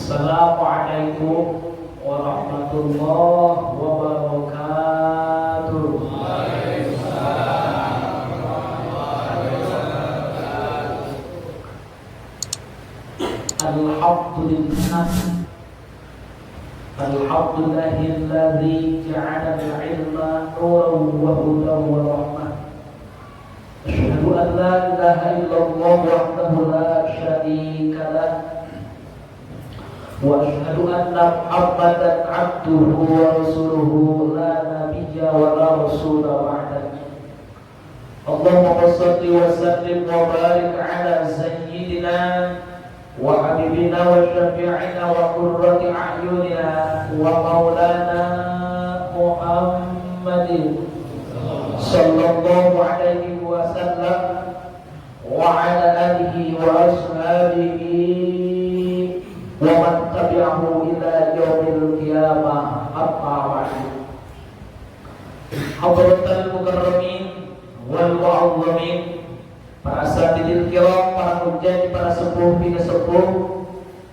Assalamualaikum warahmatullahi wabarakatuh. Alhamdulillahilladzi ja'ala al-'ilma nuran wa hudan wa rahmah. Asyhadu an la ilaha illallah wahdahu la syarika lah. Wa asyhadu anna Muhammadan 'abduhu wa rasuluhu la nabiyya wa la rasula ba'dahu. Allahumma shalli wa sallim wa barik ala sayyidina wa habibina wa syafi'ina wa qurrati a'yunina wa maulana Muhammadin sallallahu alaihi wasallam wa ala alihi wa ashabihi wa man tabi'ahu ila yaumil qiyamah. Amma ba'du. Hadratul mukarramin wal mu'azzamin, para asatidil kiram, para mujahi, para sepuh bini sepuh,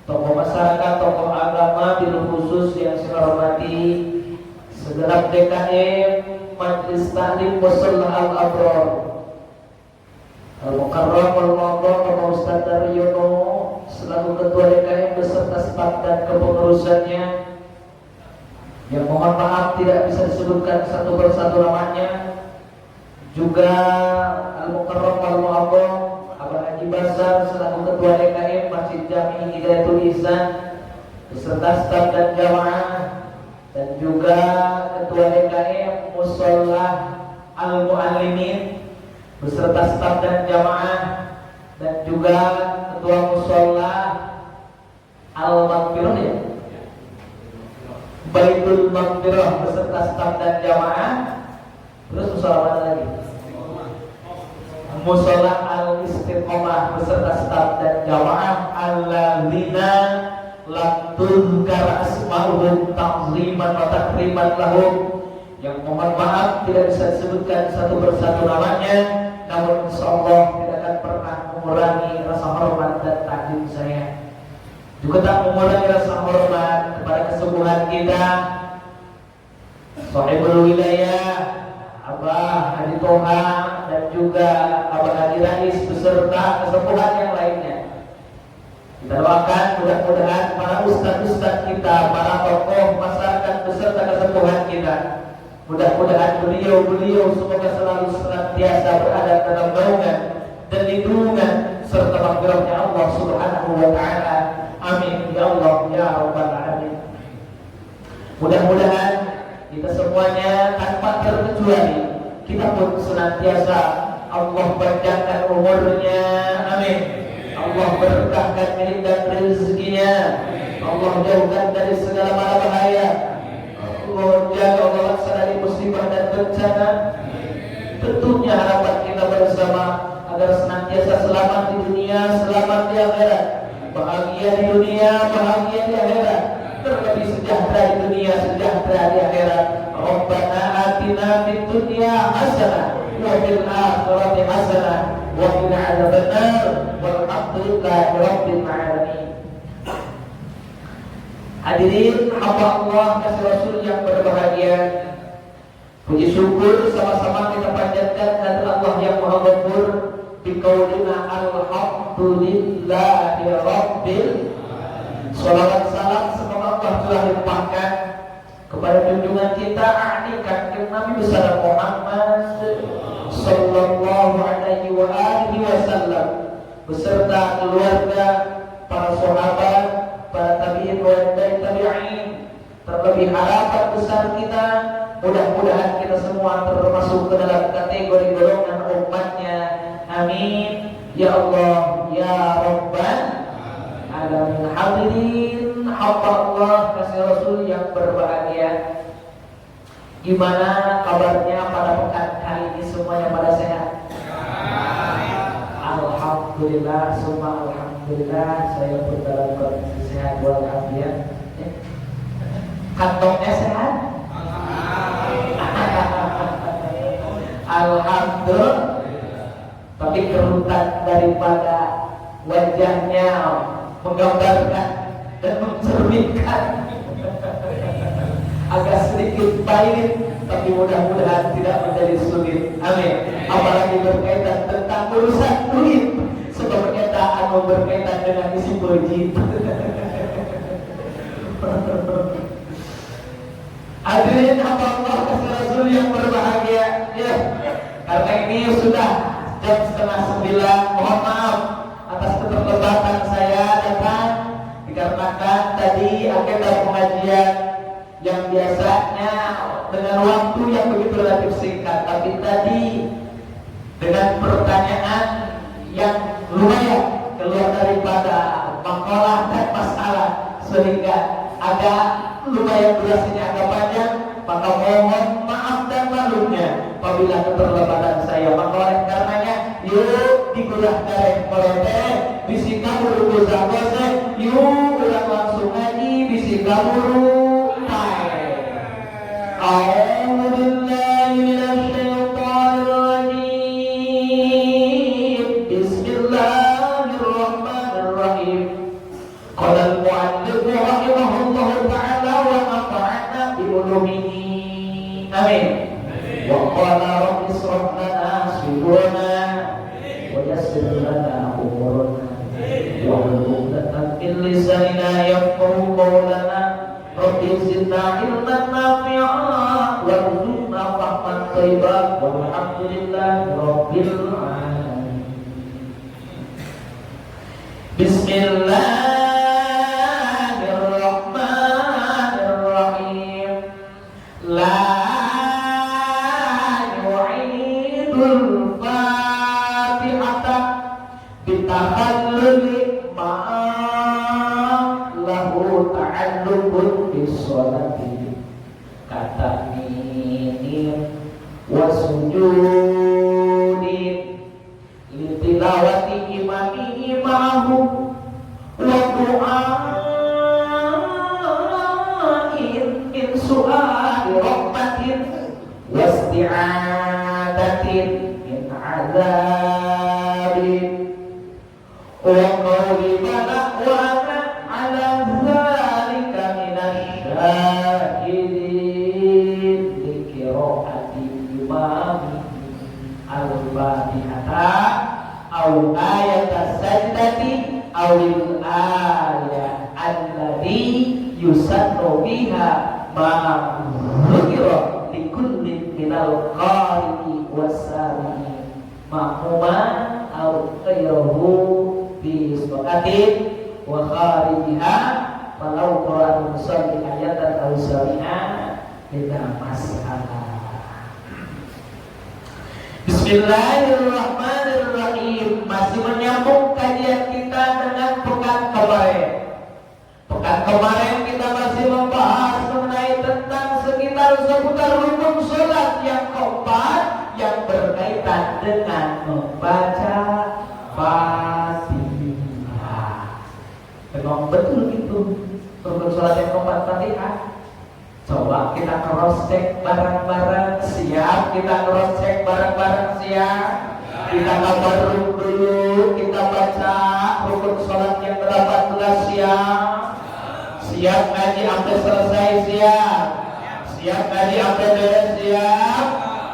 tokoh masyarakat, tokoh agama, bil khusus yang saya hormati segenap DKM Majelis Taklim Musholah Al-Abrar, Al-Mukarram Al-Mu'azzam Bapak Ustaz Daryono selaku Ketua DKM beserta staf dan kepengurusannya, yang mohon maaf tidak bisa disebutkan satu persatu namanya. Juga Al-Mukarram Al-Mu'azzam Abang Haji Basar selaku Ketua DKM Masjid Jami Hidayatul Ihsan beserta staf dan jamaah, dan juga Ketua DKM Musholah Al-Muallimin beserta staf dan jamaah, dan juga Ketua Musholah Al-Maghfirah ya, Baitul Maghfirah beserta staf dan jamaah. Terus musholah mana lagi? Musholah Al-Istiqomah beserta staf dan jamaah. Alladzina lam tuzkar asma'uhum ta'ziman wa takriman lahum, yang mohon maaf tidak bisa disebutkan satu persatu namanya, namun insyaallah tidak akan pernah mengurangi rasa hormat dan takdim saya. Juga tak mengurangi rasa hormat kepada kesembuhan kita Sahibul Wilayah Abah Haji Toha dan juga Abah Haji Rais beserta kesembuhan yang lainnya. Kita doakan mudah-mudahan para ustaz-ustaz kita, para tokoh masyarakat beserta kesembuhan kita, mudah-mudahan beliau-beliau semoga selalu senantiasa berada dalam naungan dan lindungan serta maghfirahnya Allah Subhanahu wa taala. Amin ya Allah ya rabbal alamin. Mudah-mudahan kita semuanya tanpa terkecuali kita pun senantiasa Allah panjangkan umurnya, amin. Allah berkahkan milik dan rezekinya, Allah jauhkan dari segala mara bahaya, Allah jaga, Allah laksana dari musibah dan bencana. Tentunya harapan kita bersama agar senantiasa selamat di dunia, selamat di akhirat, bahagia di dunia, bahagia di akhirat, terlebih sejahtera di dunia, sejahtera di akhirat. Rabbana atina fid dunya hasanah wa fil akhirati hasanah wa qina adzabannar walhamdulillahi rabbil alamin. Hadirin hamba Allah kasih Rasul yang berbahagia, puji syukur sama-sama kita panjatkan kepada Allah yang Maha Ghafur biqaulina alhamdulillahi rabbil. Salawat salam semoga Allah telah limpahkan kepada junjungan kita Kanjeng Nabi besar Muhammad sallallahu alaihi wa alihi wasallam beserta keluarga, para sahabat, para tabi'in wa tabi'in. Terlebih harapan besar kita, mudah-mudahan kita semua termasuk ke dalam kategori golongan umatnya. Amin ya Allah ya Rabbal alamin. Hadirin hamba Allah kasih Rasul yang berbahagia, gimana kabarnya pada pekan kali ini? Semuanya pada sehat? Alhamdulillah, semua alhamdulillah. Saya pun dalam kondisi sehat walafiat. Kantongnya sehat? Alhamdulillah. Tapi kerutan daripada wajahnya menggambarkan dan mencerminkan agak sedikit pahit, tapi mudah-mudahan tidak menjadi sulit. Amin. Apalagi berkaitan tentang urusan duit, sebenarnya tak berkaitan dengan isi pejit. Hadirin hamba Allah kasih Rasul yang berbahagia, ya. Karena ini sudah jam 8:30, mohon maaf atas keterlambatan saya datang, dikarenakan tadi agenda pengajian yang biasanya dengan waktu yang begitu relatif singkat, tapi tadi dengan pertanyaan yang lumayan keluar daripada makalah dan masalah, sehingga agak lumayan durasinya agak panjang, maka mohon maaf dan maklumnya apabila keterlambatan saya. Maka oleh karenanya, yuk digurah dareh korete, bisi kabur gozah gozeh, yuk ulang langsung ngaji, bisi kabur. أعوذ بالله من الشيطان الرجيم بسم الله الرحمن الرحيم قال المؤلف رحمه الله تعالى ونفعنا بعلومه آمين وقال رب اشرح لنا صدورنا ويسر لنا أمورنا واحلل عقدة من لساننا يفقهوا قولنا رب زدنا علما نافعا وارزقنا فهما طيبا والحمد لله رب العالمين. بسم الله الرحمن الرحيم لا يعيد الفاتحة بتخلل ما له تعلق bisolati kata minim wasujudin litilawati imami imahu wa du'ain min su'ali rahmatin wasti'adatin min azabin wa qawli bala'wana ala zalika syahidin dikira'ati imami al-fatihata au ayat sajdati awil ayat alladhi yusannu biha ma'udhira likulli minal qari'i wassami ma'muman au khayruhu bisbaqatin wa kharijiha walau Quran musalli ayatan aw sami'a beda masalah. Bismillahirrahmanirrahim. Masih menyambung kajian kita dengan pekan kemarin. Pekan kemarin kita masih membahas mengenai tentang seputar rukun sholat yang keempat yang berkaitan dengan membaca Fatihah. Memang betul itu rukun sholat yang keempat Fatihah. Coba kita cross check bareng-bareng. Siap? Kita cross check bareng-bareng. Siap? Kita tabarruk dulu. Kita baca rukun sholat yang ke-18. Siap? Siap ngaji sampai selesai. Siap? Siap ngaji sampai beres. Siap?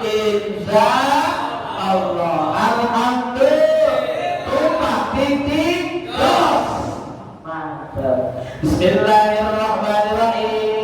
Insya Allah. Alhamdulillah. Titik dos. Mantap. Bismillahirrahmanirrahim.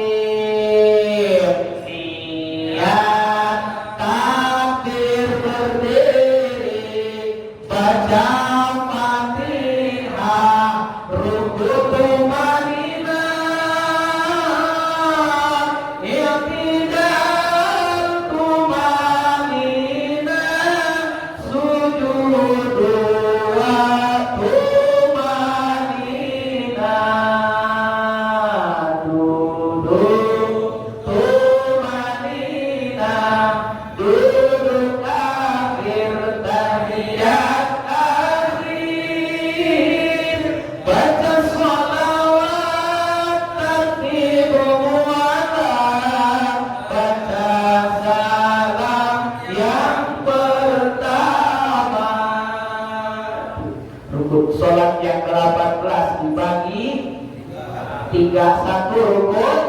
Satu rukun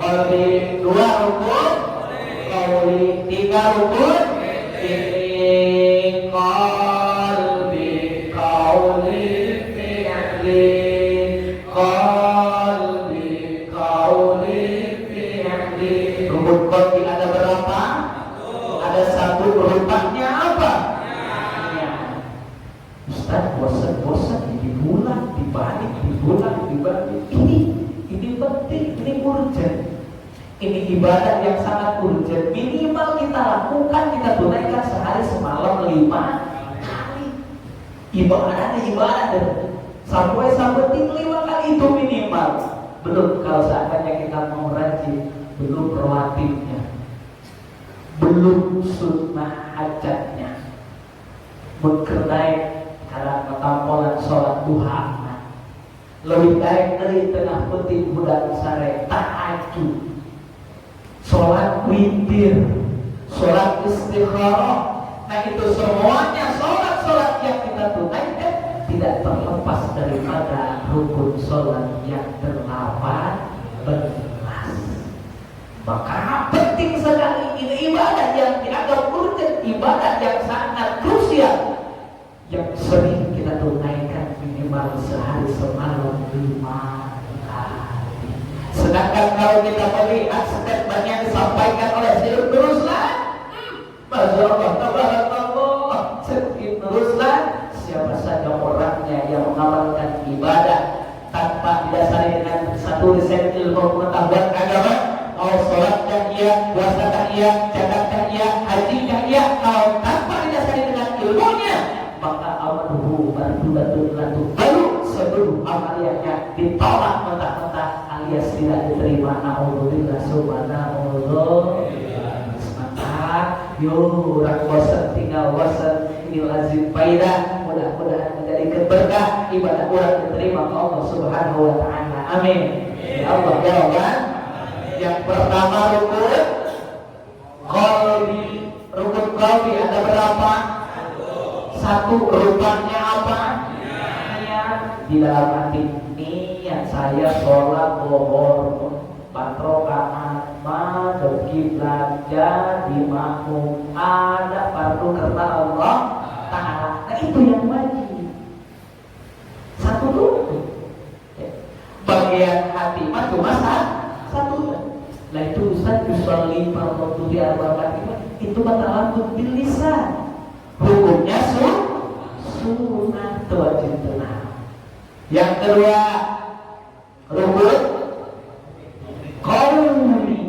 qalbi, 2 rukun qauli, 3 rukun fi'li, qalbi, qauli, fi'li, qalbi, qauli, fi'li. Rukun qalbi ada berapa? Ada 1. Rupanya apa? Ustaz, bosan dibulang, dibalik, dibalik. Ini penting, ini urgent. Ini ibadah yang sangat urgent. Minimal kita lakukan, kita tunaikan sehari semalam 5 kali. Ibadah sampai 5 kali itu minimal. Belum kalau seandainya kita mau rajin, belum rawatibnya, belum sunnah hajatnya, mengenai karena ketampolan sholat duha. Lebih baik dari tengah putih budak sare tahajud, sholat witir, sholat istikharah. Nah itu semuanya sholat yang kita tunaikan tidak terlepas daripada rukun sholat yang 18. Maka penting sekali ini ibadah yang dianggap urgent, ibadah yang sangat krusial, yang sering kita tunaikan minimal sehari semalam 5 kali. Sedangkan kalau kita melihat statement yang disampaikan oleh Syekh Ruslan, Masya Allah, tabarakallah, Syekh Ruslan, siapa saja orangnya yang mengamalkan ibadah tanpa didasari dengan satu riset ilmu pengetahuan agama, mau sholatkan ia, puasakan ia, zakatkan ia, hajikan ia, kalau tanpa didasari dengan ilmunya, maka amaluhu mardudatun latu, baru seluruh amaliyahnya ditolak mentah-mentah alias tidak diterima. Na'udzubillah subhanallah. Maka yuk orang bosan tinggal bosan, ini lazim faidah, mudah-mudahan menjadi berkah ibadah orang diterima ke Allah Subhanahu wa taala. Amin. Ya Allah ya Allah. Yang pertama rukun qalbi. Rukun qalbi ada berapa? 1. Rupanya apa? Niat. Di dalam hati niat saya sholat zuhur 4 rakaat madhab kiblat jadi makmum, ada fardu karena Allah Ta'ala. Nah itu yang wajib. 1 rukun. Bagian hati mah cuma 1. Nah itu Ustaz yusolli fardu di arba'at itu matalabut bil lisan. Hukumnya sunnah wajib tenang. Yang kedua rukun qauli.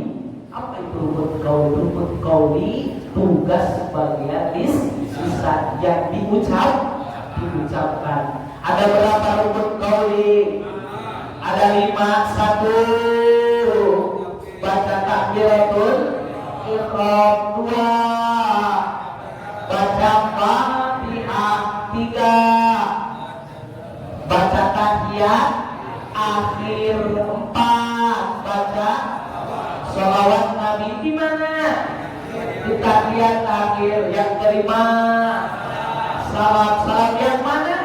Apa itu rukun qauli? Rukun qauli tugas bagian lisan yang diucapkan. Ada berapa rukun qauli? Ada 5. 1 baca takbiratul ihram, 2 baca Fatihah, 3 baca tahiyat akhir, 4 baca sholawat Nabi. Di mana? Di tahiyat akhir. Yang kelima salam yang mana?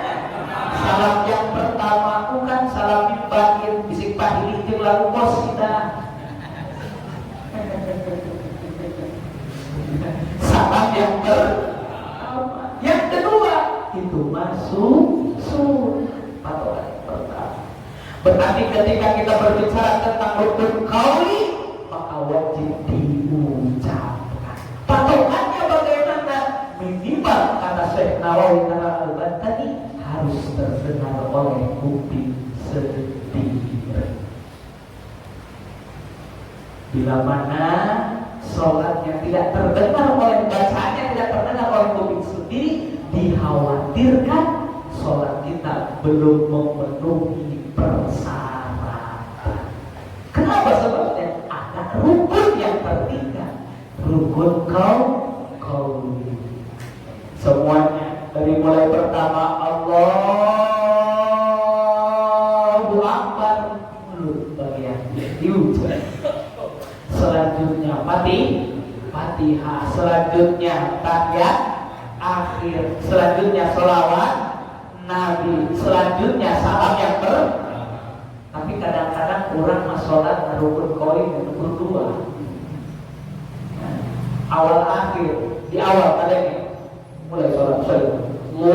Salam yang pertama, bukan salam batin bisik pahili jeung lagu bos kita. Salam yang pertama. Yang kedua itu masuk patokan pertama. Berarti ketika kita berbicara tentang rukun qauli, maka wajib diucapkan. Patokannya bagaimana? Minimal kata Syekh Nawawi Al-Albani harus terdengar oleh kuping sendiri. Bila mana sholat yang tidak terdengar oleh bacaannya, tidak terdengar oleh kuping sendiri, dikhawatirkan sholat kita belum memenuhi persyaratan. Kenapa sebabnya? Ada rukun yang tertinggal, rukun qauli. Semuanya dari mulai pertama Allahu Akbar, mulut bagian diucap. Selanjutnya Fatihah, selanjutnya tahiyat akhir, selanjutnya sholawat Nabi, selanjutnya salam yang tapi kadang-kadang orang masalah rukun koin rukun dua. Awal akhir di awal tadi mulai sholat Allahu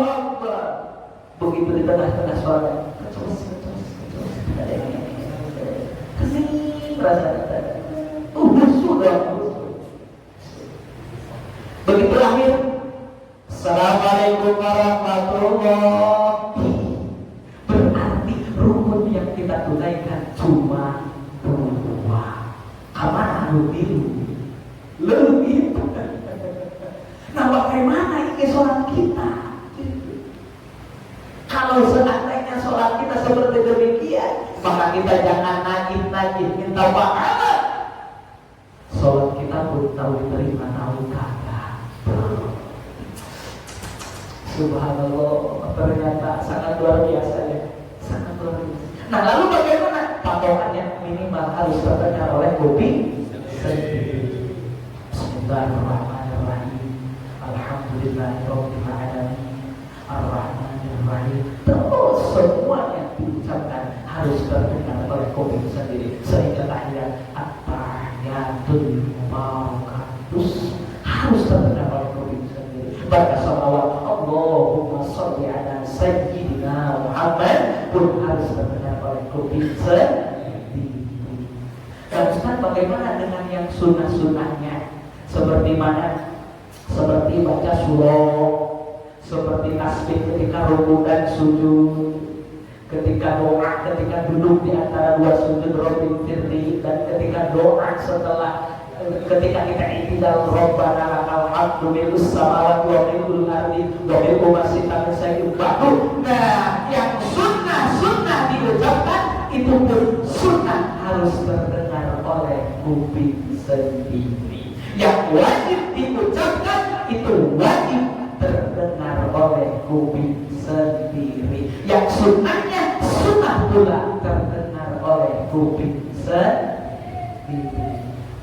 Akbar. Begitu di tengah-tengah sholat kesini rasanya sudah begitu akhir Assalamualaikum warahmatullahi. Berarti rukun yang kita tunaikan cuma dua. Kamar lebih. Nah bagaimana ini sholat kita? Kalau seandainya sholat kita seperti demikian, maka kita jangan najis minta pahala. Sholat kita pun tahu diterima tahu kagak. Subhanallah, ternyata sangat luar biasa ya, sangat luar biasa. Nah lalu bagaimana? Patokannya minimal harus terdengar oleh kuping sendiri. Bismillahirrahmanirrahim. Alhamdulillahirabbil alamin. Ar-Rahmanir-Rahim. Terus semuanya diucapkan harus terdengar oleh kuping sendiri. Sehingga tahiyat at-tahiyatul mubarakatus harus terdengar oleh kuping sendiri. Baca salawat Allahumma sholli ala sayyidina Muhammad pun harus terdengar oleh kuping sendiri. Dan Ustaz, bagaimana dengan yang sunnah-sunnahnya? Seperti mana? Seperti baca surah, seperti tasbih ketika rukuk dan sujud, ketika doa, ketika duduk di antara dua sujud Rabbil firli, dan ketika doa setelah ketika kita i'tidal Rabbana lakal hamdu mil'us samawati wa mil'ul ardi wa mil'u ma syi'ta min syai'in ba'du. Nah, yang sunnah diucapkan itu pun sunnah harus terdengar oleh kuping sendiri. Yang wajib diucapkan itu wajib terdengar oleh kuping sendiri. Yang sunnahnya sunnah pula terdengar oleh kuping sendiri.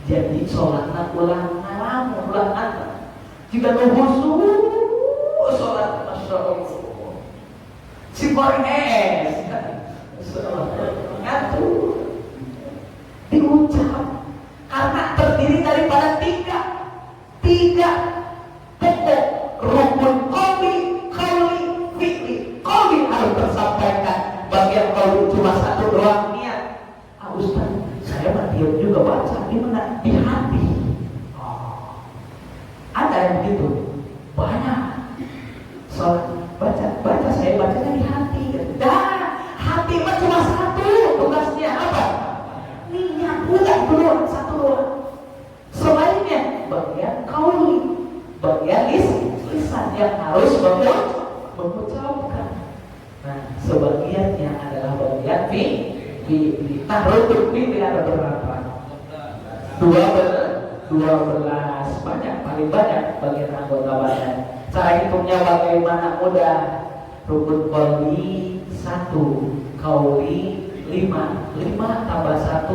Jadi sholatnya ulang malam, ulang apa? Jika khusyuk sholat, masya Allah. Si Borges, ngatur, diucap karena terdiri daripada tiga pokok rukun qauli, fi'li. Qauli harus tersampaikan. Bagian qauli cuma satu doang niat. Ustaz, saya mah diam juga baca di mana? Di hati. Ada yang begitu? Banyak. Soal baca saya bacanya di hati. Dah, hati mah cuma satu. Tugasnya apa? Niat. Udah dulu satu doang. Selainnya bagian qauli, bagian lisan yang harus mengucapkan. Nah, sebagiannya adalah bagian fi'li. Nah, rukun fi'li ada berapa? 12. Banyak, paling banyak bagian anggota badan. Cara hitungnya bagaimana? Mudah. Rukun qauli 1, qauli 5 tambah 1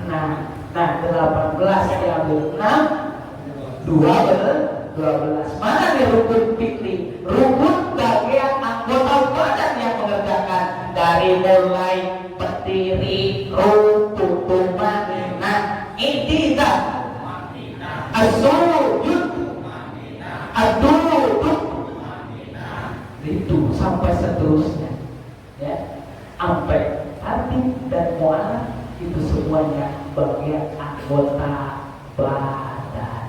6. Nah, 18 diambil 6 12. Mana nih rukun fi'li? Rukun bagian anggota badan yang mengerjakan dari mulai berdiri, rukuk, tumanina, i'tidal, as-sujud, ad-duduk, itu sampai seterusnya, ya, sampai tartib dan mu'alaf itu semuanya bagian anggota badan.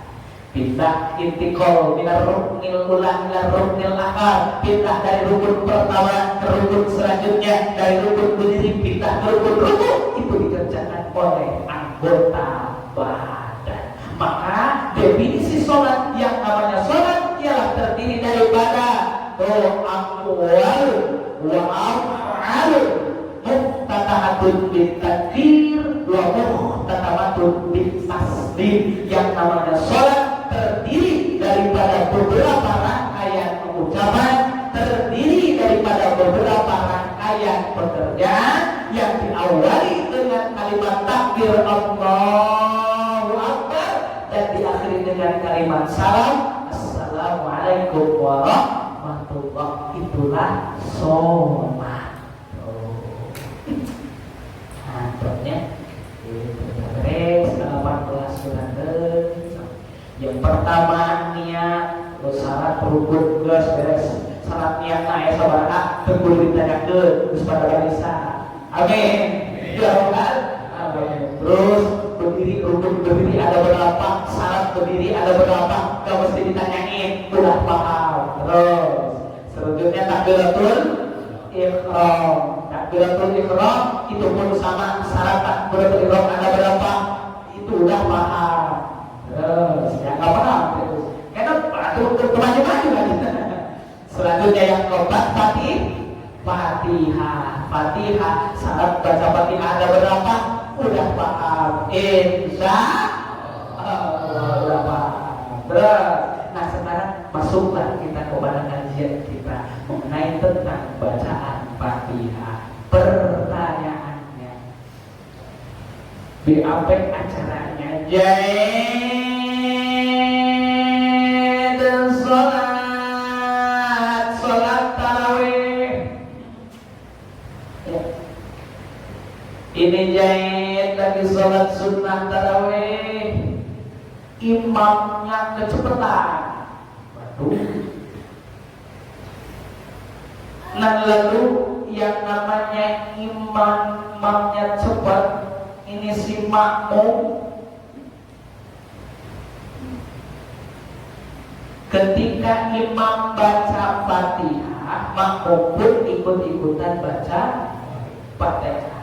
Pindah intikal minar ruknil ula minar ruknil akhar. Pindah dari rukun pertama ke rukun selanjutnya, dari rukun berdiri pindah ke rukun itu dikerjakan oleh anggota badan. Maka definisi sholat yang namanya sholat ialah terdiri daripada aqwal wa af'al, muftatahatun bitakbir wa muftatahatun bitaslim. Yang namanya sholat terdiri daripada beberapa rangkaian pengucapan, terdiri daripada beberapa rangkaian pekerjaan yang diawali dengan kalimat takbir Allahu Akbar dan diakhiri dengan kalimat salam Assalamualaikum warahmatullahi. Itulah sholat. salat rukun geus beres salat niatna aya sabaraha teu kudu ditanyakeun geus pada barisa amin ya rabbal alamin. Terus berdiri rukun berdiri ada berapa, salat berdiri ada berapa, gak mesti ditanyain, udah paham. Terus selanjutnya takbiratul ihram. Takbiratul ihram itu pun sama, syarat takbiratul ihram ada berapa, itu udah paham. Terus yang gak paham terus karena kemaju-maju lagi. Selanjutnya yang keempat Fatihah. Syarat baca Fatihah ada berapa? Udah paham. Insya Allah udah paham. Terus, nah sekarang masuklah kita kepada kajian kita mengenai tentang bacaan Fatihah. Pertanyaannya, BAP acaranya dan sholat tarawih. Ya. Ini jahit lagi sholat sunnah tarawih, imamnya kecepatan. Waduh. Nah lalu yang namanya imamnya cepat, ini si makmum ketika imam baca Fatihah, makmum pun ikut-ikutan baca Fatihah.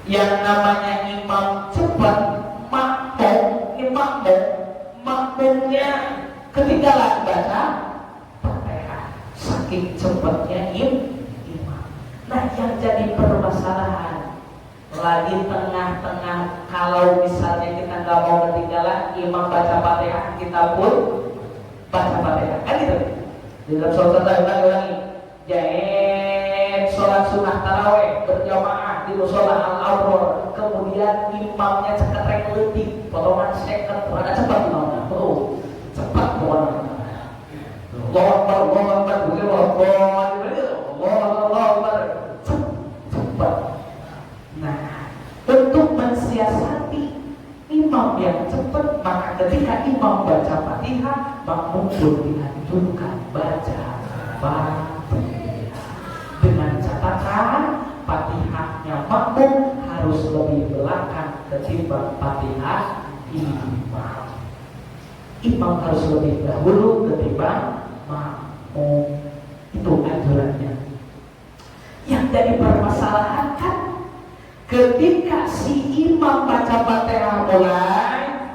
Yang namanya imam cepat, makmumnya ketinggalan baca Fatihah, saking cepatnya imam. Nah yang jadi permasalahan lagi tengah-tengah, kalau misalnya kita nggak mau ketinggalan imam baca Fatihah, kita pun baca Fatihah, kan gitu. Di dalam sholat tarawih ulangi, sholat sunnah tarawih berjamaah di musola al-awwal, kemudian imamnya ceketrek leutik, potongan seket, rada cepat imamnya, cepat pokoknya. Allah cepat. Nah, untuk mensiasati imam yang cepat, maka ketika imam baca Fatihah, makmum pun dianjurkan baca Fatihah. Dengan catatan Fatihahnya makmum harus lebih belakang ketimbang Fatihah imam. Imam harus lebih dahulu ketimbang makmum. Itu anjurannya. Yang jadi permasalahan kan ketika si imam baca Fatihah mulai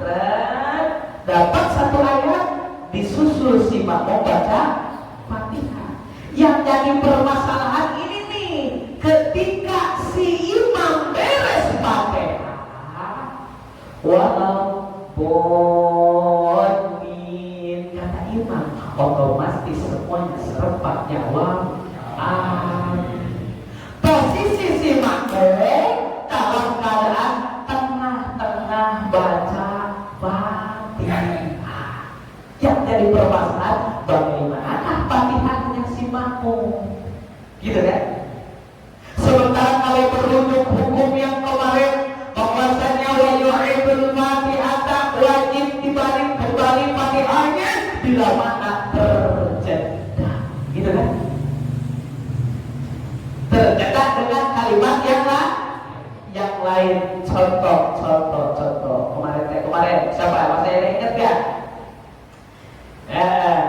dapat satu ayat, disusul si makmum baca Fatihah. Yang jadi permasalahan ini nih, ketika si imam beres Fatihah, walaupun kata imam, otomatis semuanya serempak jawab posisi si makmum dalam keadaan tengah-tengah baca Fatihah. Yang jadi permasalahan, bagaimana Fatihahnya si makmum, gitu kan? Sementara kalau merujuk hukum yang kemarin, bahwasanya wa yu'idul Fatihata, wajib dibalik kembali Fatihahnya bila mana terjeda, gitu kan? Terjeda dengan kalimat yang lain. Contoh kemarin siapa? Masih ada ingat gak?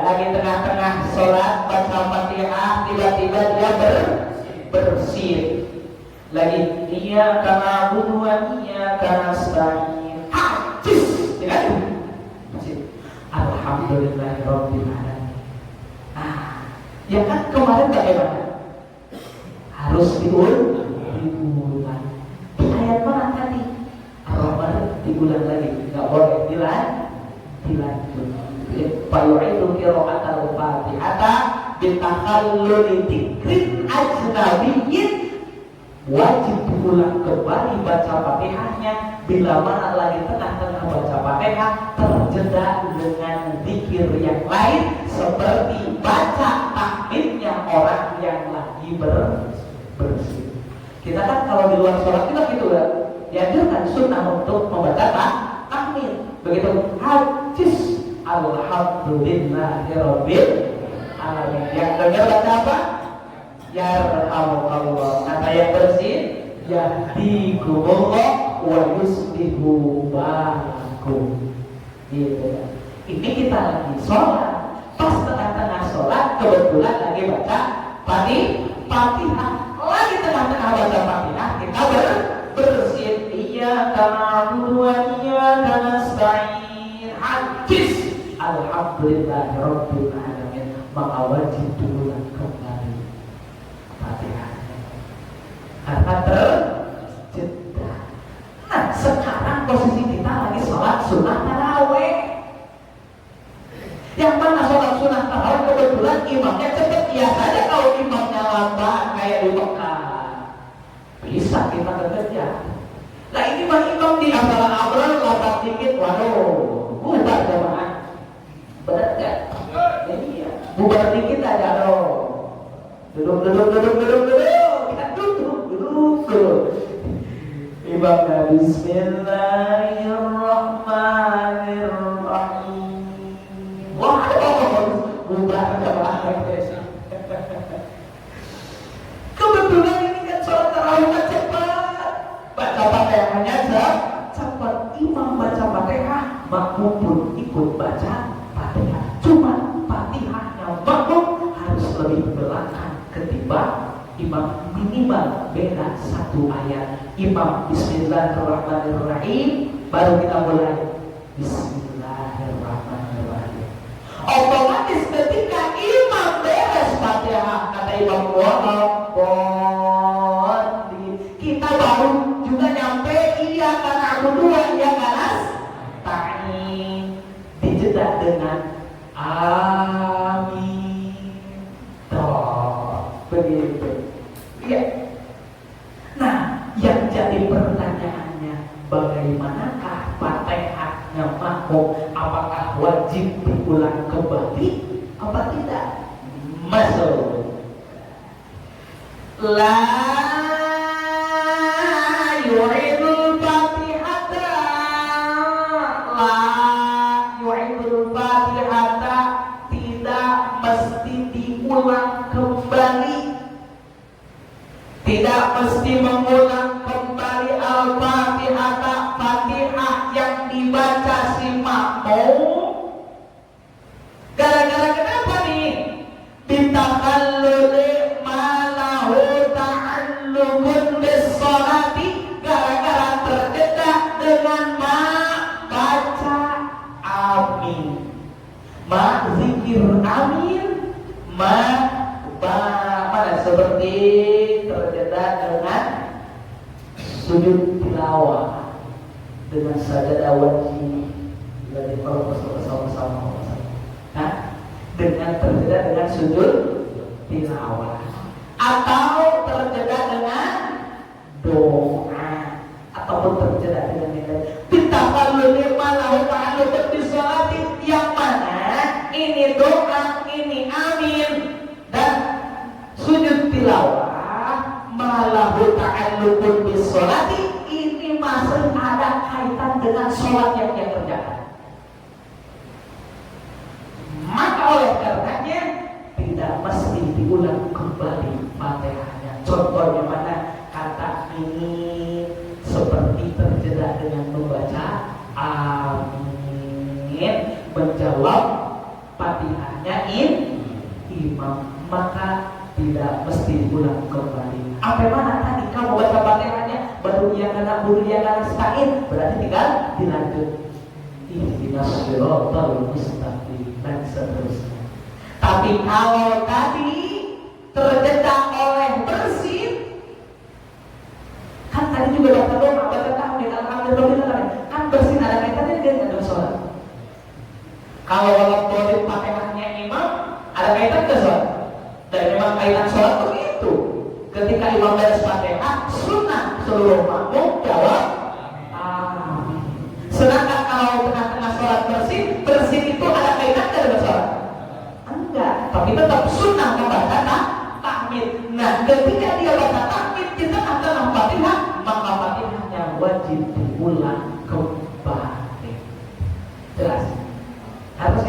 Lagi tengah-tengah sholat baca Fatihah, tiba-tiba dia bersin. Lagi iya karena bunuhan, iya karena stain. Hacis, tidak? Alhamdulillahirobbil alamin. Nah, ya kan kemarin bagaimana? Harus diulang. Di ayat mana tadi? Ar-Rahman diulang lagi, nggak boleh dilanjut. Fayu'idu qira'atal Fatihata bitakhalluli dzikrin ajnabiyyin, wajib diulang kembali baca Fatihahnya bila mana lagi tengah-tengah baca Fatihah terjeda dengan zikir yang lain, seperti baca tahmidnya orang yang lagi bersih. Kita kan kalau di luar sholat kita gitu kan, dianjurkan sunnah untuk membaca tahmid. Begitu hadis alhamdulillahirabbil alamin. Yang dengar baca apa? Yarhamukallah. Kata yang bersih, yahdikumullah wa yuslihu balakum. Gitu. Ini kita lagi sholat, pas tengah-tengah sholat kebetulan lagi baca Fatihah. Lagi tengah-tengah baca Fatihah kita bersin. Iyyaka na'budu wa iyyaka nasta'in. Hadis alhamdulillahirabbil alamin. Maka wajib diulang kembali Fatihahnya karena terjeda. Nah sekarang posisi kita lagi sholat sunnah tarawih. Yang mana sholat sunnah tarawih kebetulan imamnya cepat. Ya saja kalau imamnya lambat kayak di Mekah bisa kita bekerja. Nah ini mah imam di antara abral lambat dikit, waduh bubar jamaah. Benar gak? Iya, bubar dikit aja dong. Duduk. Kita duduk. Imamnya Bismillahirrahmanirrahim. Wah, bubar jamaah. Kebetulan ini kan sholat tarawih cepat. Baca Fatihahnya cepat. Imam baca Fatihah, makmum pun ikut baca Fatihah. Cuma Fatihahnya makmum harus lebih belakang ketimbang imam, minimal beda satu ayat. Imam Bismillahirrahmanirrahim, baru kita mulai Bismillahirrahmanirrahim. Otomatis ketika imam beres Fatihah, kata Imam kita baru juga nyampe iyyaka na'budu wa iyyaka nasta'in. Dijeda dengan amin. Begitu. Iya. Nah, yang jadi pertanyaannya, bagaimanakah Fatihahnya makmum? Apakah wajib diulang kembali apa tidak? Masuk. La yu'idul Fatihata, la yu'idul Fatihata, tidak mesti diulang kembali. Tidak mesti mengulang kembali Al-Fatihah, Fatihah yang dibaca si makmum. Gara-gara kenapa nih? Bitakalluli malahu ta'alluqun bis-sholati, gara-gara terdedah dengan baca amin. Zikir amin, pada seperti terdedah dengan sujud tilawah, dengan sajadah wajib dari kalau bersama-sama. Nah, dengan terjeda dengan sujud tilawah, atau terjeda dengan doa, ataupun terjeda dengan nilai bitaqalluli malahu ta'alluqun bis-sholati, yang mana ini doa, ini amin, dan sujud tilawah malahu ta'alluqun bis-sholati, ini masih ada kaitan dengan sholat yang dia kerjakan. Maka oleh karenanya tidak mesti diulang kembali Fatihahnya. Contohnya mana? Kata ini seperti terjeda dengan membaca amin, menjawab Fatihahnya imam, maka tidak mesti diulang kembali. Apa mana tadi kamu baca Fatihahnya baru iyyaka na'budu wa iyyaka nasta'in, berarti tinggal dilanjut ihdinas siratal mustaqim dan seterusnya. Tapi kalau tadi terjeda oleh bersin, kan tadi juga baca doa, baca tahmid, alhamdulillah, kan bersin ada kaitannya dengan sholat. Kalau walaupun Fatihahnya imam ada kaitan ke sholat, dan memang kaitan sholat begitu. Ketika imam beres Fatihah, sunnah seluruh makmum jawab amin. Sedangkan kalau tengah-tengah sholat bersin itu ada kaitan dengan sholat? Enggak, tapi tetap sunnah membaca tahmid. Nah, ketika dia baca tahmid di tengah-tengah Fatihah, maka Fatihahnya wajib diulang kembali. Jelas? Harus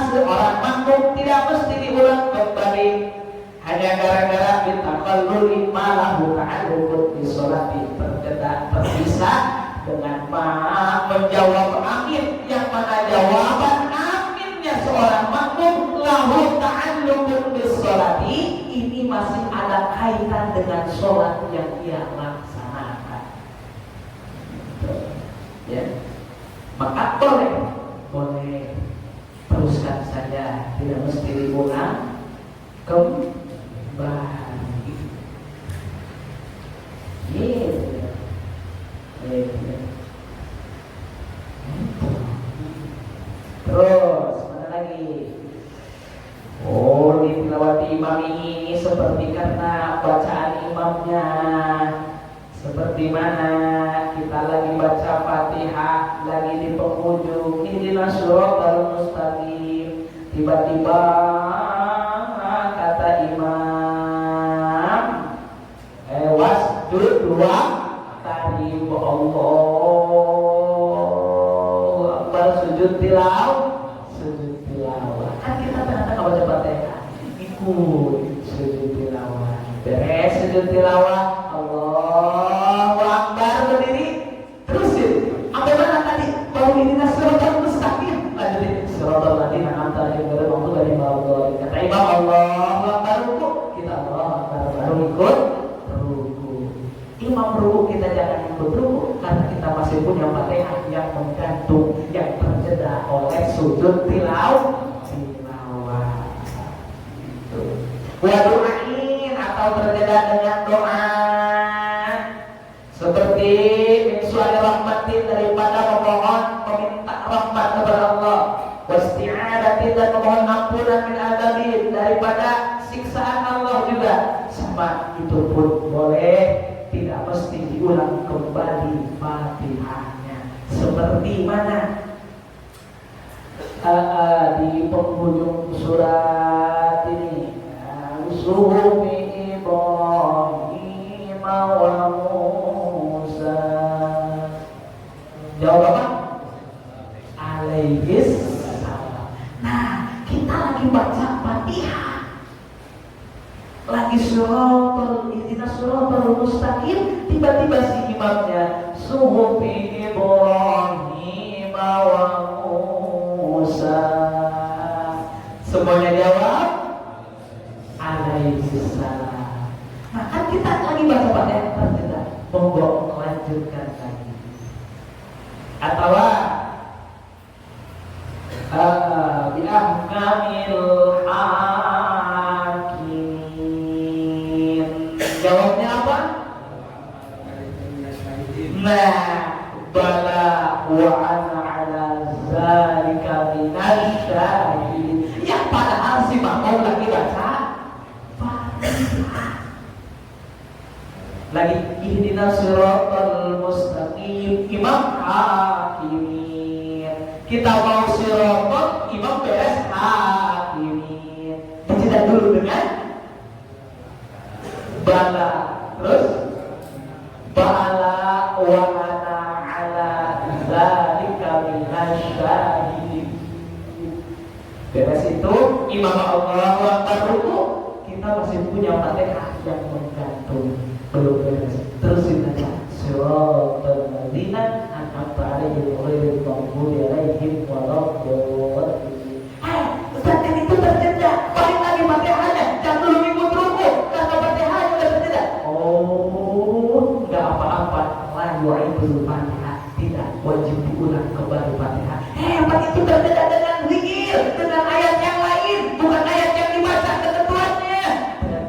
seorang makmum tidak mesti diulang kembali hanya gara-gara bitakalluli malahu ta'alluqun bi sholati, terpisah dengan menjawab amin yang mana jawaban aminnya seorang makmum lahu ta'alluqun bi sholati ini masih ada kaitan dengan sholat yang ia laksanakan. Ya, maka boleh teruskan saja, tidak mesti diulang kembali. Terus mana lagi? Oh, ditilawati imam ini seperti karena bacaan imamnya seperti mana kita lagi baca Fatihah, lagi di penghujung ihdinas shiratal mustaqim, tiba-tiba kata imam wasjud dua kali, Allahu akbar, sujud tilawah kan kita ternyata nggak baca Fatihah, ikut sujud tilawah, beres sujud tilawah Allahu akbar, berdiri terusin sampai mana tadi? Baru ihdinas shiratal mustaqim, lanjutin shiratal ladzina an'amta alaihim ghairil maghdubi alaihim waladdallin, kata imam Allahu akbar, ruku kita Allahu akbar, baru ikut ruku. Imam ruku kita jangan ikut ruku karena kita masih punya Fatihah yang menggantung, yang terjeda oleh sujud tilawah. Wa doain atau terjeda dengan doa seperti min su'ali rahmatin, daripada meminta rahmat kepada Allah, wasti'adatin dan memohon ampunan min adzabin, daripada siksaan Allah juga, sama itu pun boleh, tidak mesti diulang kembali Fatihahnya. Seperti mana? Di penghujung surat ini, suhufi Ibrahim wa Musa, jawab apa? Alaihis salam. Nah, kita lagi baca Fatihah, lagi ihdinas shiratal mustaqim, tiba-tiba si imamnya suhufi Ibrahim wa Musa, semuanya jawab alaihis salam. Nah, kan kita lagi baca Fatihah terjeda, monggo lanjutkan lagi. Atau bi ahkamil hakim, jawabnya apa? Nah, bala wa ana ala zalika minasyahidin. Ya padahal si makmum lagi baca Fatihah, lagi ihdinas shiratal mustaqim, imam hakimin, kita mau shiratal, imam beres hakimin, dijeda dulu dengan bala, terus bala wa ana ala zalika minasyahidin, beres itu imam Allahu akbar ruku, kita masih punya Fatihah yang menggantung, belum beres, terusin aja shiratal ladzina an'amta alaihim ghairil maghdubi alaihim waladdallin. Ustaz, itu terjeda, balik lagi Fatihahnya, jangan dulu ikut ruku karena Fatihahnya udah terjeda. Oh, enggak apa-apa, la yu'idul Fatihah, tidak wajib diulang kembali Fatihah. Hebat, itu terjeda dengan zikir, dengan ayat yang lain, bukan ayat yang dibaca ketentuannya.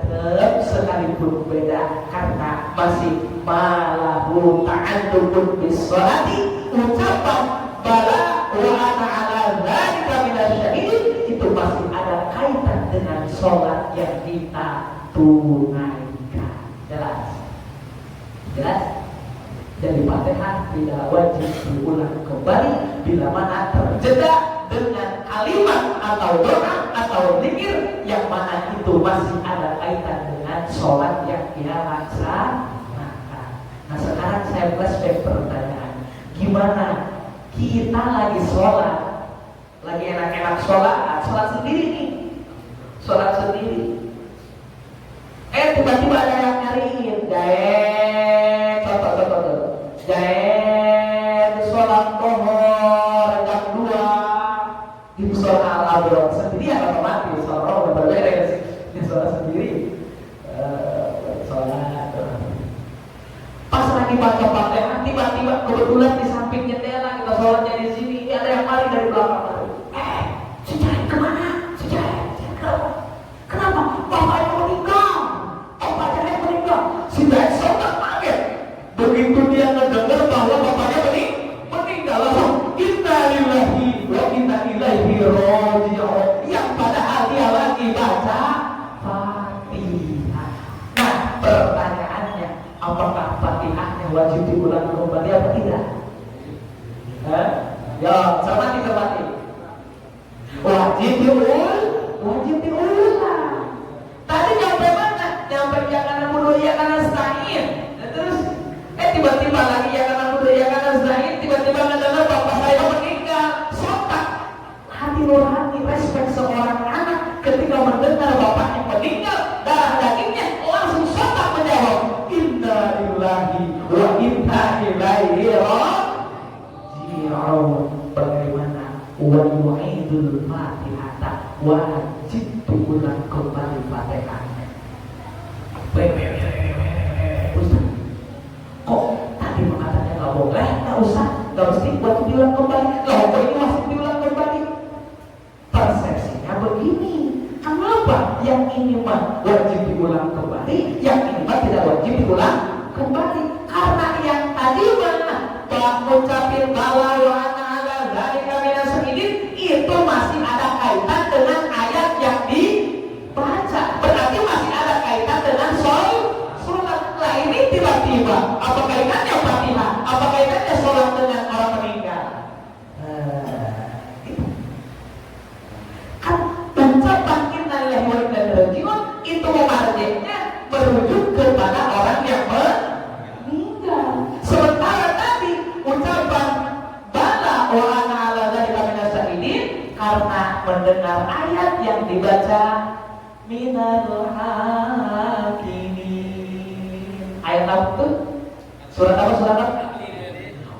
Tetap sekalipun beda karena masih malahu ta'alluqun bis sholati, ucapan bala wa ana ala dzalika minasyahidin itu masih ada kaitan dengan sholat yang kita tunaikan. Jelas? Jadi Fatihah tidak wajib diulang kembali bila mana terjeda dengan kalimat atau doa atau zikir yang mana itu masih ada kaitan dengan sholat yang dia laksanakan. Nah, sekarang saya flashback pertanyaan, gimana kita lagi sholat lagi enak-enak sholat sendiri nih, sholat sendiri. Tiba-tiba ada yang nyariin, sholat duhur jam 2 di sholat al-abrar sendiri atau mati sholat udah beres, di sholat sendiri, sholat. Pas lagi baca Fatihah, tiba-tiba kebetulan di samping jendela kita sholatnya di sini, ada yang lari dari belakang. Sejarah kemana? Sejarah kenapa? Bapaknya meninggal. Bapaknya meninggal. Si Jackson tak kaget. Begitu dia mendengar bahwa bapaknya meninggal, langsung inna lillahi wa inna ilaihi raji'un. Yang padahal dia lagi baca Fatihah. Nah, pertanyaannya, apakah Fatihahnya wajib diulang kembali apa tidak? Ya, cermati. Wajib diulang. Tadi nyampe mana? Nyampe ya kana mudo ya kana stain. Terus tiba-tiba lagi ya kana mudo ya kana stain, tiba-tiba mendengar bapak saya meninggal. Sontak hati nurani, respek seorang anak ketika mendengar bapaknya meninggal, darah dagingnya langsung sontak menjawab, inna lillahi wa inna ilaihi raji'un. Bagaimana wa yu'idul Fatihah, wajib diulang kembali Fatihahnya. Ustaz, kok tadi mengatakan nggak boleh, nggak usah, nggak mesti wajib diulang kembali. Loh, kok ini masih diulang kembali? Persepsinya begini. Kenapa yang ini mah wajib diulang kembali, yang ini mah tidak wajib diulang kembali? Karena yang tadi mana mengucapin bala wa dari kamilah sendiri itu masih ada kaitan dengan ayat yang dibaca, berarti masih ada kaitan dengan sholat. Lah ini tiba-tiba apa kaitannya Fatihah? Apa kaitannya sholat dengan orang meninggal? Kan ucapan inna lillahi wa inna ilaihi raji'un itu memarjeknya merujuk kepada orang yang meninggal. Sementara tadi ucapan bala wa ana ala dzalika minas syahidin karena mendengar ayat yang dibaca minal hakimin. Ayat apa tuh? Surat apa?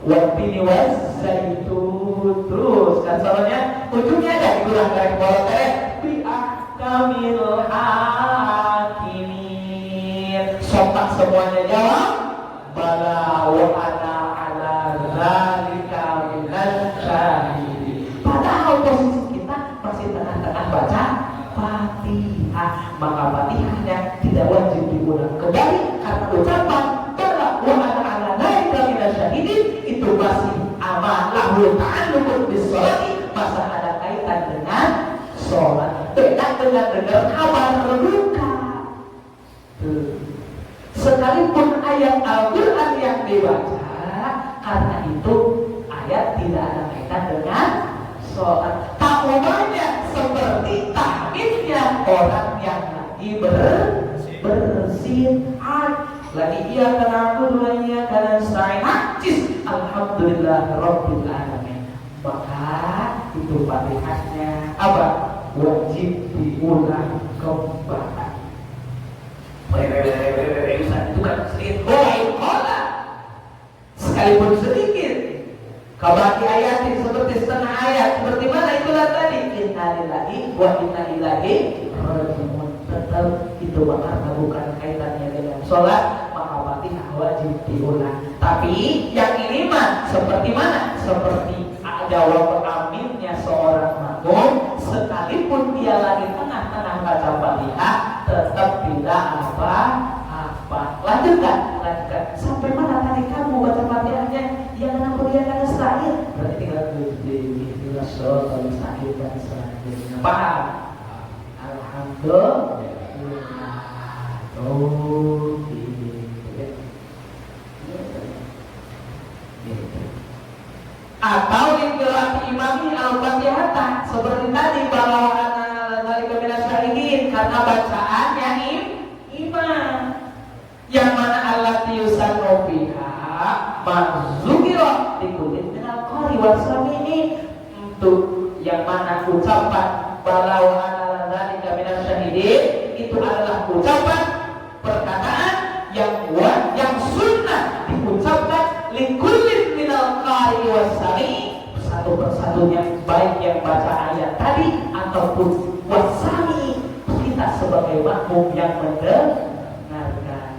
Wattini wazzaitun. Terus kan soalnya ujungnya ada diulang dari polotere bi ahkamil hakimin. Sontak semuanya jawab bala wa ana ala dzalika minas syahidin. Padahal posisi kita masih tengah-tengah baca Fatihah, maka Fatihahnya tidak wajib diulang kembali karena ucapan bala wa ana ala dzalika minas syahidin itu masih amalahu ta'alluqun bis sholati, masa ada kaitan dengan sholat. Beda dengan dengar kabar duka. Sekalipun ayat Al-Quran yang dibaca, karena itu ayat tidak ada kaitan dengan sholat. Tak umumnya seperti tahmidnya orang yang lagi bersihat, lagi ia kenal karena sa'in alhamdulillah rabbil alamin, maka itu Fatihahnya apa? Wajib diulang kembali. Itu kan sedikit sekalipun sedikit kabaki ayatin seperti setengah ayat, seperti mana itulah tadi inna lillahi wa inna ilaihi raji'un. Tetap itu karena bukan kaitannya dengan sholat, maka Fatihah wajib diulang. Tapi yang ini mah seperti mana? Seperti jawab aminnya seorang makmum, sekalipun dia lagi tengah-tengah baca Fatihah tetap tidak apa-apa. Lanjutkan. Sampai mana tadi kamu baca Fatihahnya? Yang kemudian kata sa'ir. Berarti tinggal di sholat kalau sakit dan selanjutnya. Paham? Alhamdulillah. Atau digelar imami al-Fatihah seperti tadi bawaan dari kebiasaan syahidin karena bacaannya imam yang mana Allah tiusan fiha mazukiro dikulit dengan qari wasami ini untuk yang mana Nah, ucapan bala wa ana ala dzalika minas syahidin itu adalah ucapan perkataan yang sunnah diucapkan likullin minal qari wasami, satu persatunya, baik yang baca ayat tadi ataupun wasami, kita sebagai makmum yang mendengarkan.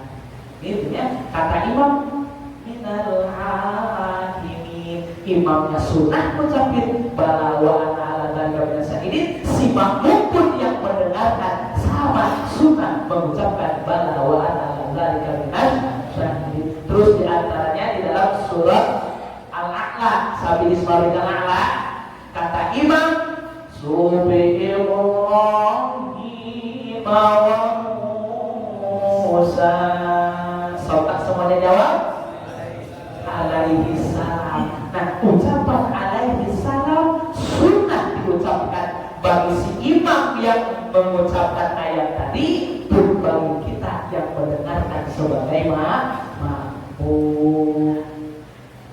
Gitu ya, kata imam minal hakimin, imamnya sunnah ucapin bala wa ana ala dzalika minas syahidin, si makmum pun yang mendengarkan sama sunnah mengucapkan bala wa ana ala dzalika minas syahidin. Terus diantaranya di dalam surat Al-A'la, Sabi Ismail Al-A'la, kata imam Subhi Ibrahim wa Musa, sontak semuanya jawab alaihi salam. Nah, ucapan alaihi salam sunnah diucapkan bagi si imam yang mengucapkan ayat tadi, dan bagi kita yang mendengarkan sebagai makmum.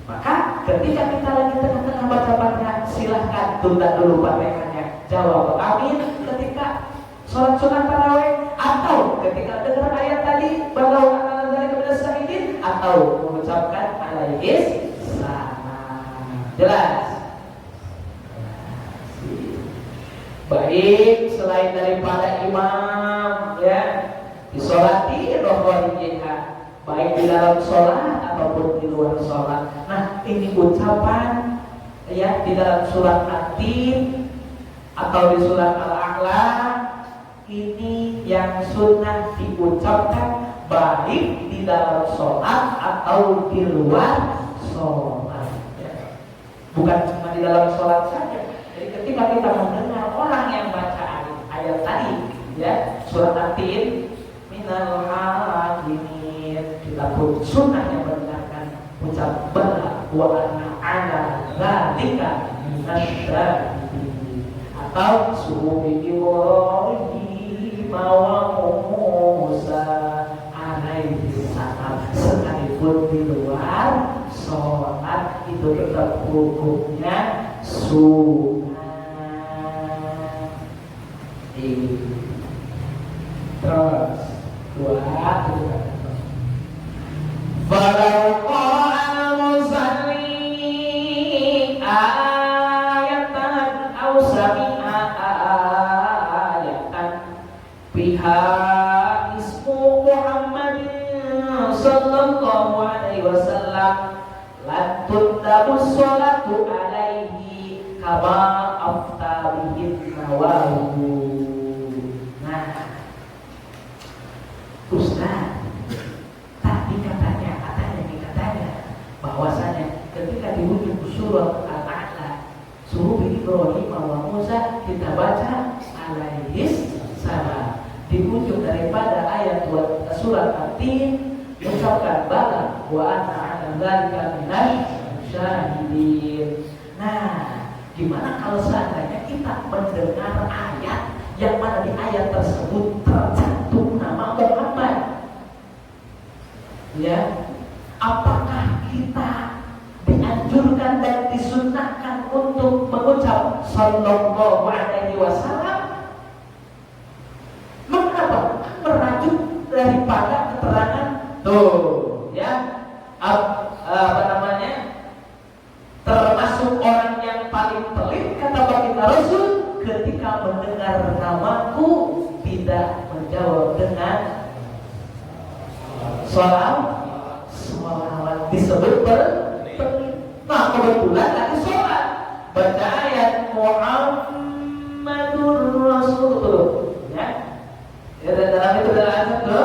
Maka ketika kita lagi tengah-tengah baca Fatihah, silahkan tunda dulu Fatihahnya, jawab amin ketika sholat sunat tarawih, atau ketika dengar ayat tadi balau ala dzalika minas syahidin, atau mengucapkan alaihi salam. Jelas? Baik, selain daripada imam ya disolati rohwariha, baik di dalam sholat ataupun di luar sholat. Nah, ini ucapan ya di dalam surat At-Tin atau di surat Al-A'la, ini yang sunnah diucapkan baik di dalam sholat atau di luar sholat ya. Bukan cuma di dalam sholat saja. Jadi ketika kita mendengar orang yang baca ayat tadi ya, surat At-Tin minal hakimin, kita pun sunnah yang mendengarkan ucap bala wa ana ala dzalika minasyahidin, atau Subhi Ibrahim wa Musa alaihi salam, sekalipun di luar sholat itu tetap hukumnya sunnah. Terus Falau qala al-musalli ayatan aw sami'a ayatan biha ismu Muhammadin sallallahu alaihi wasallam lan tundabu sholatu alaihi kama afta bihi Nawawi. Nah, Ustaz, tadi katanya bahwasanya ketika di ujung surat Al-A'la, Subhi Ibrahim wa Musa, kita baca alaihi salam. Di ujung daripada ayat surat At-Tin mengucapkan bala wa ana ala dzalika minasy syahidin. Nah, gimana kalau seandainya kita mendengar ayat yang mana di ayat tersebut tercantum nama Muhammad? Ya, apakah kita dianjurkan dan disunnahkan untuk mengucap sallallahu alaihi wasallam? Mengapa? Merujuk daripada keterangan tuh, ya, apa namanya? Termasuk orang yang paling pelit, kata baginda Rasul, ketika mendengar namaku tidak menjawab dengan sholawat, disebut pelit. Nah, kebetulan lagi sholat, baca ayat Muhammadur Rasul, ya. Ya, dalam itu dalam ayat itu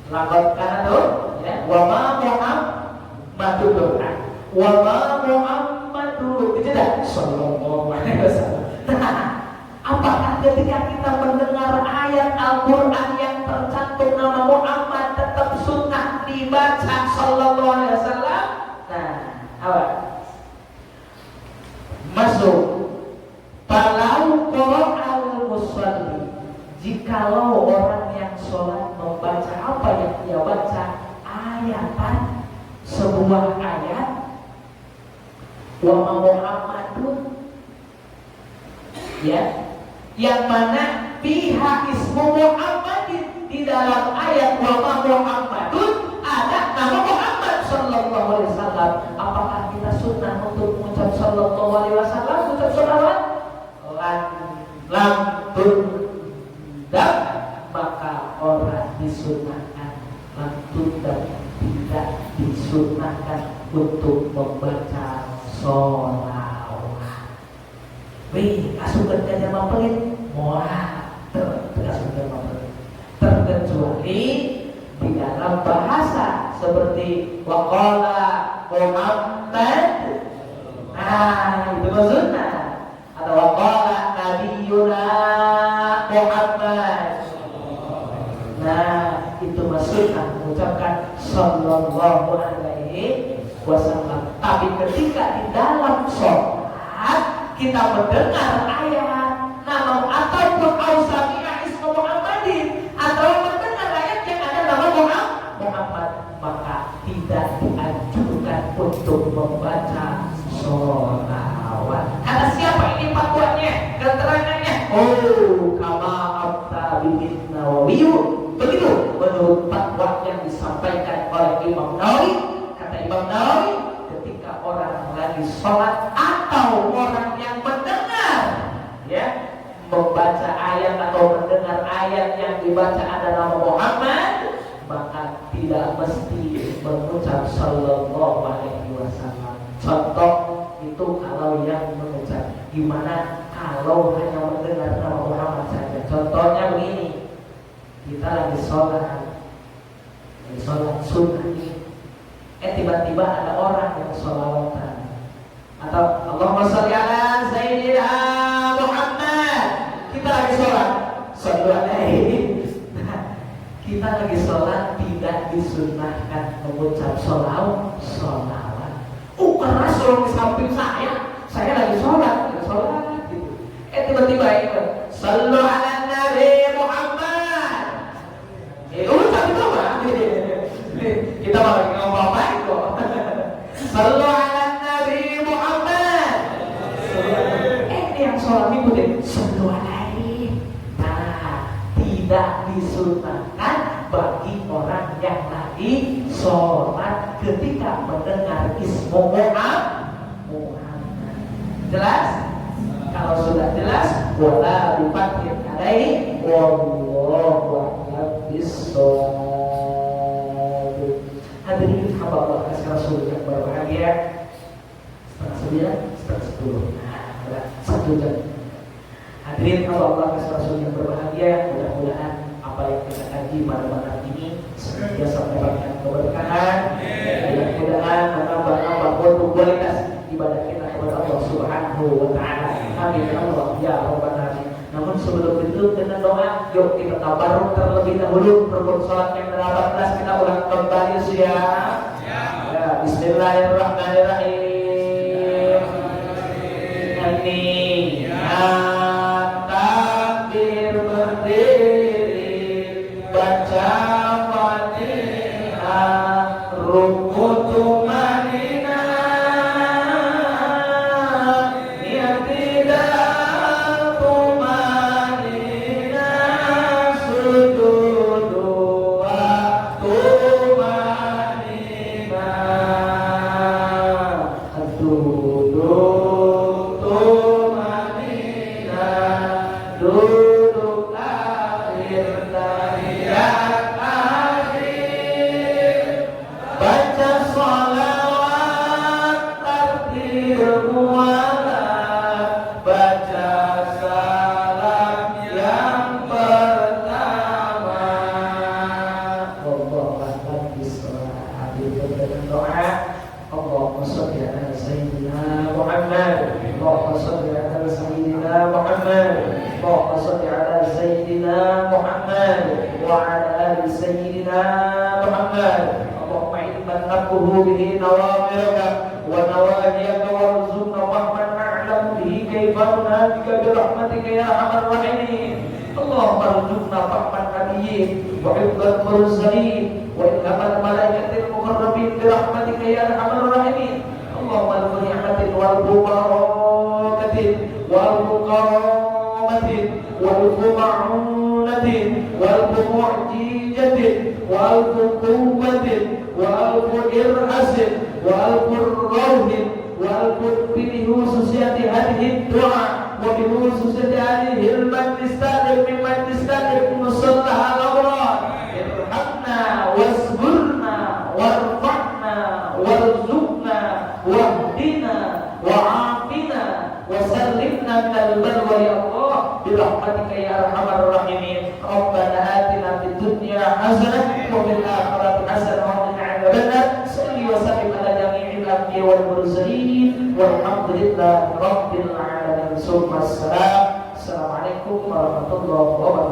lakotkan itu, ya. Wa ma Muhammadur wa ma Muhammadur, tidak sallallahu alaihi wasallam. Nah, apakah ketika kita mendengar ayat Al-Quran yang tercantum nama Muhammad tetap sunnah dibaca sallallahu alaihi wasallam? Nah, apa? Masuk. Falau qara'al musalli, jikalau orang yang sholat membaca apa yang dia baca, ayatan, sebuah ayat, wa ma Muhammadun, ya, yang mana pihak ismu Muhammadin di dalam ayat wa ma Muhammadun ada nama Muhammad sallallahu alaihi wasallam. Apakah kita sunnah untuk mengucap sallallahu alaihi wasallam, mengucap sholawat? Lam tundab, maka orang disunnahkan. Lam tundab, tidak disunnahkan untuk membaca sholawat. Wih, asukan ke jamaah pelit, moal terasukan jamaah pelit. Terkecuali di dalam bahasa seperti waqala Muhammad, nah itu maksudnya, atau waqala nabiyuna Muhammad, nah itu maksudnya mengucapkan sallallahu alaihi wasallam. Tapi ketika di dalam sholat kita mendengar ayat nama ataupun ausami'a ismu Muhammadin, atau mendengar ayat yang ada nama Muhammad, maka tidak dianjurkan untuk membaca sholawat. Kata siapa ini fatwanya, keterangannya? Oh, kama abta bihin Nawawi. Begitu menurut fatwa yang disampaikan oleh Imam Nawawi. Kata Imam Nawawi, ketika orang lagi sholat atau orang yang mendengar, ya, membaca ayat atau mendengar ayat yang dibaca ada nama Muhammad, maka tidak mesti mengucap sallallahu alaihi wasallam. Contoh itu kalau yang mengucap, gimana kalau hanya mendengar nama Muhammad saja? Contohnya begini, kita lagi sholat sunnah ini, tiba-tiba ada orang yang sholawatan, atau Allahumma sholli ala Sayyidina Muhammad, kita lagi sholat, sholli alaihi. Kita lagi sholat tidak disunnahkan mengucap sholawat. Keras orang di samping saya lagi sholat gitu. Tiba-tiba itu sallu ala Nabi Muhammad. Ucap itu mah. Kita malah ngomong apa itu? Sallu ala Nabi Muhammad. Ini yang sholat ngikutin sallu alaihi. Nah, tidak disunnahkan bagi orang yang lagi sholat ketika mendengar ismu Muhammad. Jelas? Kalau sudah jelas, wala bifathil alaihi wallahu a'lam bissawab. Hadirin hamba Allah kasih Rasul yang berbahagia, 8:30, 8:10. Nah, 1 jam. Hadirin hamba Allah kasih Rasul yang berbahagia, mudah-mudahan apa yang kita kaji pada malam ini senantiasa mendapatkan keberkahan. Mudah-mudahan menambah kualitas ibadah kita kepada Allah Subhanahu wa taala. Amin ya Allah ya rabbal alamin. Namun sebelum itu dengan doa, yuk kita tabarruk terlebih dahulu. Rukun salat yang ke-18 kita ulang kembali siap. Ya, bismillahirrahmanirrahim. Amin. Takbir berdiri, baca Fatihah, rukun tumanina. Allahumma وألف معونة وألف معجيجة وألف قوة وألف إرأس وألف روح وألف بخصوصية هذه الدعاء وبخصوصية هذه المجلس من مجلس مصلى الأبرار ارحمنا واصبرنا وارفعنا وارزقنا واهدنا وعافنا وسلمنا من البلوى يا الله برحمتك يا أرحم الراحمين. ربنا آتنا في الدنيا حسنة وفي الآخرة حسنة وقنا عذاب النار. صل وسلم على جميع الأنبياء والمرسلين والحمد لله رب العالمين. ثم السلام. Assalamualaikum warahmatullahi wabarakatuh.